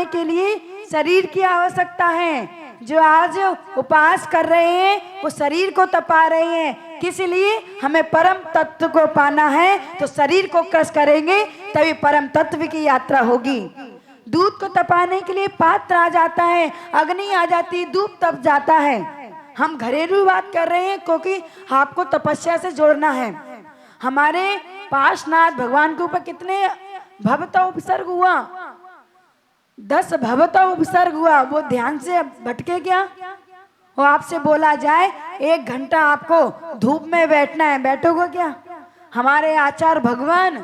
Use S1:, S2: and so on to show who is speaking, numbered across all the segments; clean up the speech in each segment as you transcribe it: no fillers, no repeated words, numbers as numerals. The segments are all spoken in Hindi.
S1: के लिए शरीर की आवश्यकता है। जो आज उपवास कर रहे हैं वो शरीर को तपा रहे हैं, किस लिए? हमें परम तत्व को पाना है, तो शरीर को कष्ट करेंगे तभी परम तत्व की यात्रा होगी। दूध को तपाने के लिए पात्र आ जाता है, अग्नि आ जाती, दूध तप जाता है। हम घरेलू बात कर रहे हैं क्योंकि आपको तपस्या से जोड़ना है। हमारे पार्श्वनाथ भगवान के ऊपर कितने भवता उपसर्ग हुआ, 10 भवता उपसर्ग हुआ। वो ध्यान से भटके क्या? वो आपसे बोला जाए 1 घंटा आपको धूप में बैठना है, बैठोगे क्या? हमारे आचार्य भगवान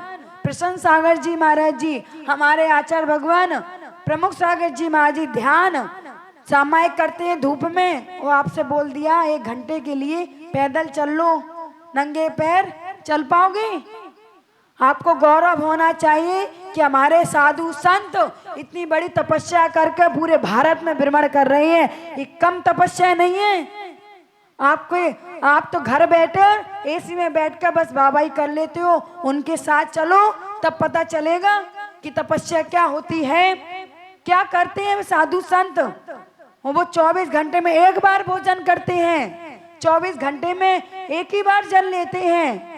S1: प्रसन्न सागर जी महाराज जी, हमारे आचार्य भगवान प्रमुख सागर जी महाराज जी ध्यान सामायिक करते हैं धूप में। वो आपसे बोल दिया 1 घंटे के लिए पैदल चल लो, नंगे पैर चल पाओगे? आपको गौरव होना चाहिए कि हमारे साधु संत इतनी बड़ी तपस्या करके पूरे भारत में भ्रमण कर रहे हैं। ये कम तपस्या नहीं है। आप तो घर बैठे एसी में बैठकर बस बाबाई कर लेते हो। उनके साथ चलो तब पता चलेगा कि तपस्या क्या होती है। क्या करते हैं साधु संत? वो 24 घंटे में 1 बार भोजन करते हैं, 24 घंटे में 1 ही बार जल लेते हैं,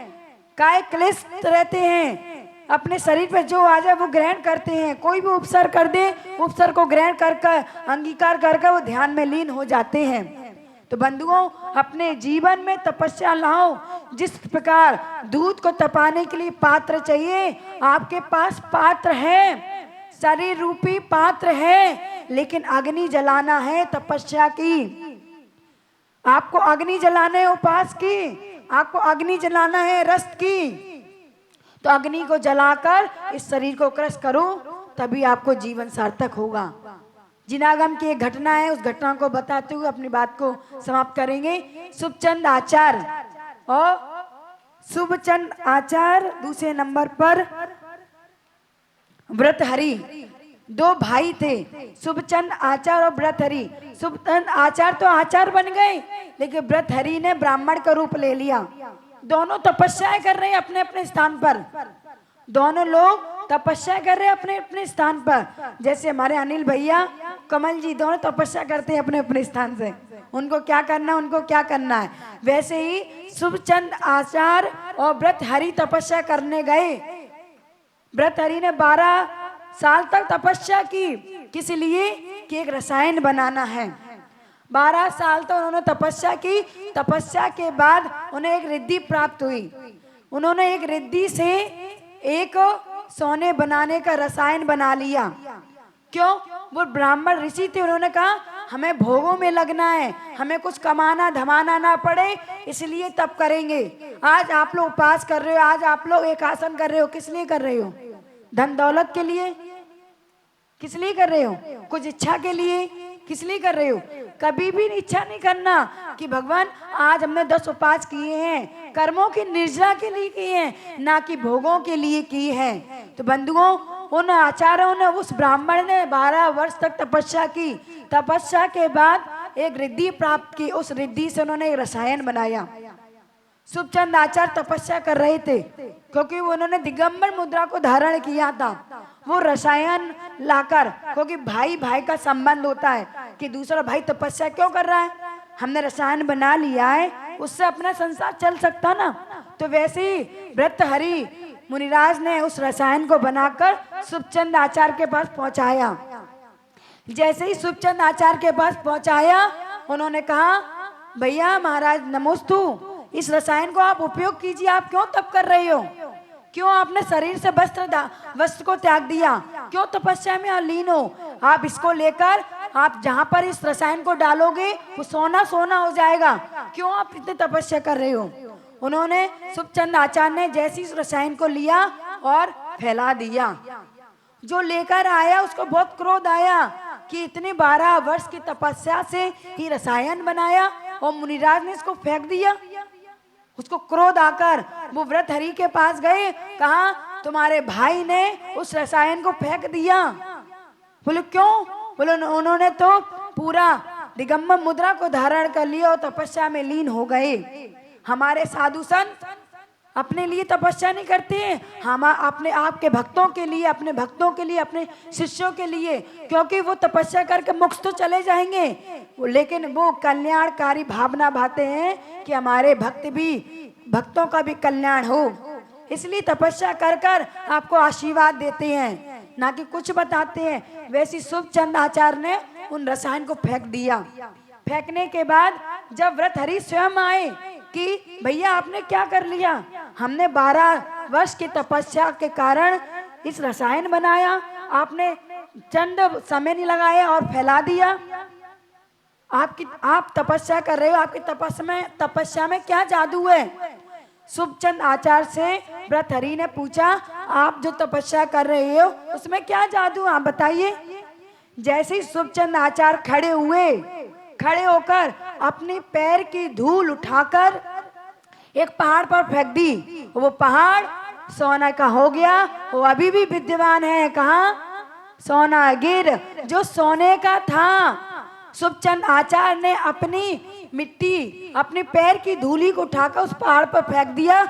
S1: काय क्लेश रहते हैं, अपने शरीर पे जो आ जाए वो ग्रहण करते हैं। कोई भी उपसर्ग कर दे, उपसर्ग को ग्रहण कर अंगीकार करके वो ध्यान में लीन हो जाते हैं। तो बंधुओं, अपने जीवन में तपस्या लाओ। जिस प्रकार दूध को तपाने के लिए पात्र चाहिए, आपके पास पात्र है, शरीर रूपी पात्र है, लेकिन अग्नि जलाना है तपस्या की। आपको अग्नि जलाना है उपवास की, आपको अग्नि जलाना है रस्त की। तो अग्नि को जलाकर इस शरीर को क्रश करो, तभी आपको जीवन सार्थक होगा। जिनागम की एक घटना है, उस घटना को बताते हुए अपनी बात को समाप्त करेंगे। शुभचंद आचार्य और शुभचंद आचार्य दूसरे नंबर पर व्रतहरि, 2 भाई थे, शुभचंद आचार्य और व्रतहरि। शुभचंद आचार्य तो आचार्य बन गए, लेकिन व्रतहरि ने ब्राह्मण का रूप ले लिया। दोनों तपस्याएं कर रहे हैं अपने अपने स्थान पर, दोनों लोग तपस्या कर रहे हैं अपने अपने स्थान पर। जैसे हमारे अनिल भैया, कमल जी, दोनों तपस्या करते हैं अपने अपने स्थान से। उनको क्या करना है, उनको क्या करना है। वैसे ही शुभचंद आचार्य और व्रतहरि तपस्या करने गए। व्रतहरि ने 12 साल तक तपस्या की, किस लिए? कि एक रसायन बनाना है। 12 साल तक उन्होंने तपस्या की। तपस्या के बाद उन्हें एक रिद्धि प्राप्त हुई। उन्होंने एक रिद्धि से एक सोने बनाने का रसायन बना लिया। क्यों? वो ब्राह्मण ऋषि थे, उन्होंने कहा हमें भोगों में लगना है, हमें कुछ कमाना धमाना ना पड़े, इसलिए तप करेंगे। आज आप लोग उपवास कर रहे हो, आज आप लोग एक आसन कर रहे हो, किस लिए कर रहे हो? धन दौलत के लिए? किस लिए कर रहे हो? कुछ इच्छा के लिए? किस लिए कर रहे हो? कभी भी इच्छा नहीं करना कि भगवान आज हमने 10 उपवास किए हैं, कर्मों की निर्जरा के लिए किए हैं, ना कि भोगों के लिए किए हैं। तो बंधुओं, उन आचार्यों ने, उस ब्राह्मण ने 12 वर्ष तक तपस्या की। तपस्या के बाद एक रिद्धि प्राप्त की, उस रिद्धि से उन्होंने एक रसायन बनाया। शुभचंद आचार्य तपस्या कर रहे थे क्योंकि उन्होंने दिगंबर मुद्रा को धारण किया था। वो रसायन लाकर, क्योंकि भाई भाई का संबंध होता है कि दूसरा भाई तपस्या क्यों कर रहा है, हमने रसायन बना लिया है, उससे अपना संसार चल सकता ना। तो वैसे ही व्रतहरि मुनिराज ने उस रसायन को बनाकर शुभचंद आचार्य के पास पहुंचाया। जैसे ही शुभचंद आचार्य के पास पहुंचाया, उन्होंने कहा भैया महाराज नमोस्तु, इस रसायन को आप उपयोग कीजिए। आप क्यों तप कर रहे हो? क्यों आपने शरीर से वस्त्र को त्याग दिया? क्यों तपस्या में लीन हो? आप इसको लेकर आप जहां पर इस रसायन को डालोगे वो सोना सोना हो जाएगा। क्यों आप इतने तपस्या कर रहे हो? उन्होंने शुभचंद आचार्य ने जैसे इस रसायन को लिया और फैला दिया। जो लेकर आया उसको बहुत क्रोध आया कि इतने 12 वर्ष की तपस्या से ही रसायन बनाया और मुनिराज ने इसको फेंक दिया। उसको क्रोध आकर वो व्रतहरि के पास गए, कहा तुम्हारे भाई ने उस रसायन को फेंक दिया। बोले क्यों? बोले उन्होंने तो पूरा दिगंबर मुद्रा को धारण कर लिया और तपस्या में लीन हो गए। हमारे साधु संत अपने लिए तपस्या नहीं करते हैं, हम अपने आपके भक्तों के लिए, अपने भक्तों के लिए, अपने शिष्यों के लिए, क्योंकि वो तपस्या करके मोक्ष तो चले जाएंगे, लेकिन वो कल्याणकारी भावना भाते हैं कि हमारे भक्तों का भी कल्याण हो, इसलिए तपस्या कर कर आपको आशीर्वाद देते हैं, ना कि कुछ बताते हैं। वैसे शुभचंद आचार्य ने उन रसायन को फेंक दिया। फेंकने के बाद जब व्रतहरि स्वयं आए कि भैया आपने क्या कर लिया, हमने 12 वर्ष की तपस्या के कारण इस रसायन बनाया, आपने चंद समय नहीं लगाया और फैला दिया। आप तपस्या कर रहे हो, आपकी तपस्या में क्या जादू है? शुभचंद आचार्य से व्रतहरि ने पूछा, आप जो तपस्या कर रहे हो उसमें क्या जादू, आप बताइए। जैसे ही शुभचंद आचार्य खड़े होकर अपने पैर की धूल उठाकर एक पहाड़ पर फेंक दी, वो पहाड़ सोना का हो गया। वो अभी भी विद्यमान है, कहाँ? सोनागिर, जो सोने का था। शुभचंद आचार्य ने अपनी मिट्टी, अपने पैर की धूली को उठाकर उस पहाड़ पर फेंक दिया,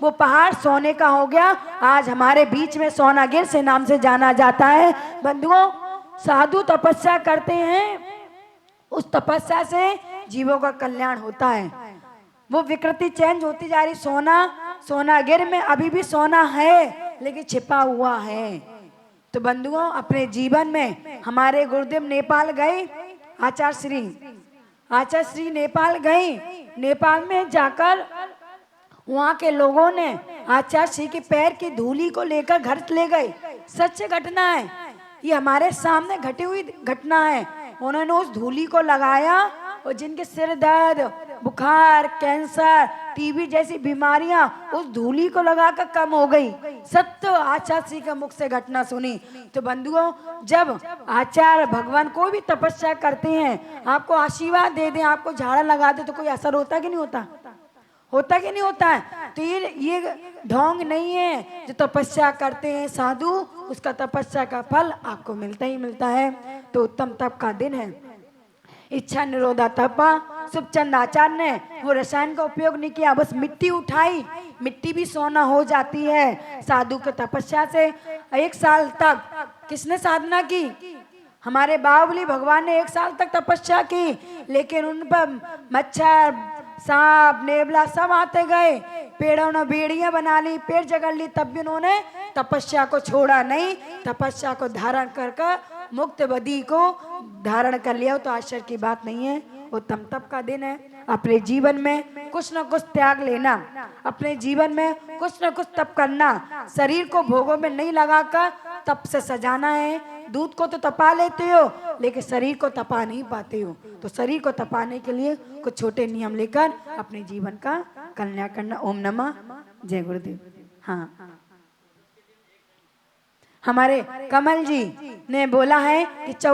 S1: वो पहाड़ सोने का हो गया। आज हमारे बीच में सोनागिर से नाम से जाना जाता है। बंधुओं, साधु तपस्या करते हैं, उस तपस्या से जीवों का कल्याण होता है। वो विकृति चेंज होती जा रही। सोनागिर में अभी भी सोना है, लेकिन छिपा हुआ है। तो बंधुओं, अपने जीवन में हमारे गुरुदेव नेपाल गए, आचार्य श्री नेपाल गए। नेपाल में जाकर वहाँ के लोगों ने आचार्य श्री के पैर की धूली को लेकर घर ले गए। सच्ची घटना है, ये हमारे सामने घटी हुई घटना है। उन्होंने उस धूली को लगाया और जिनके सिर दर्द, बुखार, कैंसर, टीबी जैसी बीमारियां उस धूली को लगाकर कम हो गई। सत्य आचार्य श्री के मुख से घटना सुनी। तो बंधुओं, जब आचार्य भगवान कोई भी तपस्या करते हैं, आपको आशीर्वाद दे दें, आपको झाड़ा लगा दे, तो कोई असर होता कि नहीं होता? होता कि नहीं होता है? तो ये ढोंग नहीं है। जो तपस्या करते हैं साधु, उसका तपस्या का फल आपको मिलता ही मिलता है। तो उत्तम तप का दिन है, इच्छा निरोधा तपा। शुभचंद आचार्य ने वो रसायन का उपयोग नहीं किया, बस मिट्टी उठाई, मिट्टी भी सोना हो जाती है साधु के तपस्या से। 1 साल तक किसने साधना की? हमारे बाहुबली भगवान ने 1 साल तक तपस्या की, लेकिन उन पर मच्छर, सांप, नेवला सब आते गए। पेड़ों ने बेड़ियां बना ली, पेड़ जगड़ ली, तब भी उन्होंने तपस्या को छोड़ा नहीं। तपस्या को धारण कर मुक्त बदी को धारण कर लिया। तो आश्चर्य की बात नहीं है। उत्तम तप का दिन है। अपने जीवन में कुछ न कुछ त्याग लेना, अपने जीवन में कुछ न कुछ तप करना। शरीर को भोगों में नहीं लगाकर तप से सजाना है। दूध को तो तपा लेते हो, लेकिन शरीर को तपा नहीं पाते हो। तो शरीर को तपाने के लिए कुछ छोटे नियम लेकर अपने जीवन का कल्याण करना। ओम नमः, जय गुरुदेव। हाँ, हमारे कमल जी ने बोला है कि